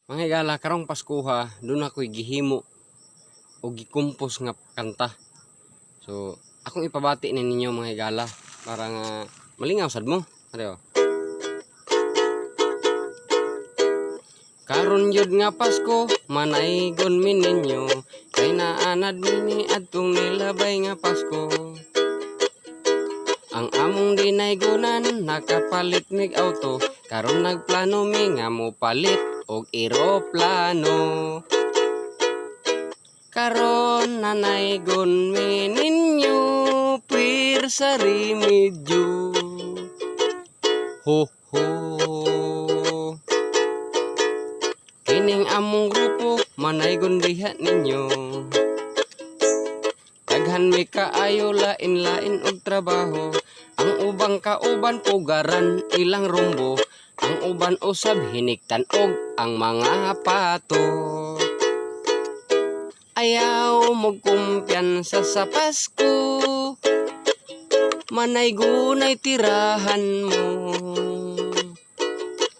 Mga higala karong Paskuha, doon ako'y gihimo o gikumpos nga kanta. So, akong ipabati na ninyo mga higala para nga malingaw sad mo. Ano? Karon yun nga Pasko, manaygon min ninyo, kay naanad mini adtong nilabay nga Pasko. Ang among dinaygonan, nakapalit mig auto, karon nagplano mi nga mo palit og eroplano. Karon nanaygon mi ninyo, puwir sa remedyo. Ho ho. Kining among grupo, manaygon diha ninyo. Daghan mi kaayo lain-lain og trabaho. Ang ubang kauban pugaran ilang rumbo. Ang uban usab hiniktan og ang mga pato. Ayaw mo kumpiyansa sa Pasko, manaygunay tirahan mo.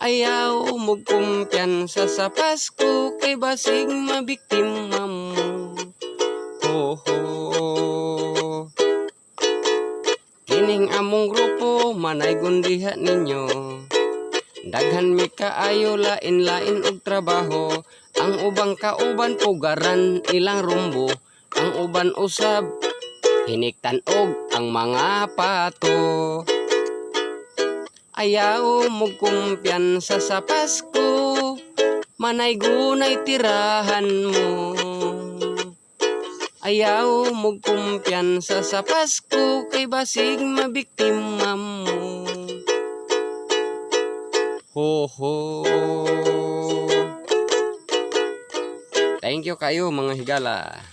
Ayaw mo kumpiyansa sa Pasko, kay basig mabiktima mo. Ho ho. Kining among grupo, manaygon diha ninyo. Daghan mi kaayo lain-lain og trabaho. Ang ubang kauban pugaran ilang rumbo. Ang uban usab hiniktan og ang mga pato. Ayaw mo kumpiyansa sa Pasko, manaygunay tirahan mo. Ayaw mo kumpiyansa sa Pasko, kay basig mabiktima mo. Ho ho. Thank you kayo mga higala.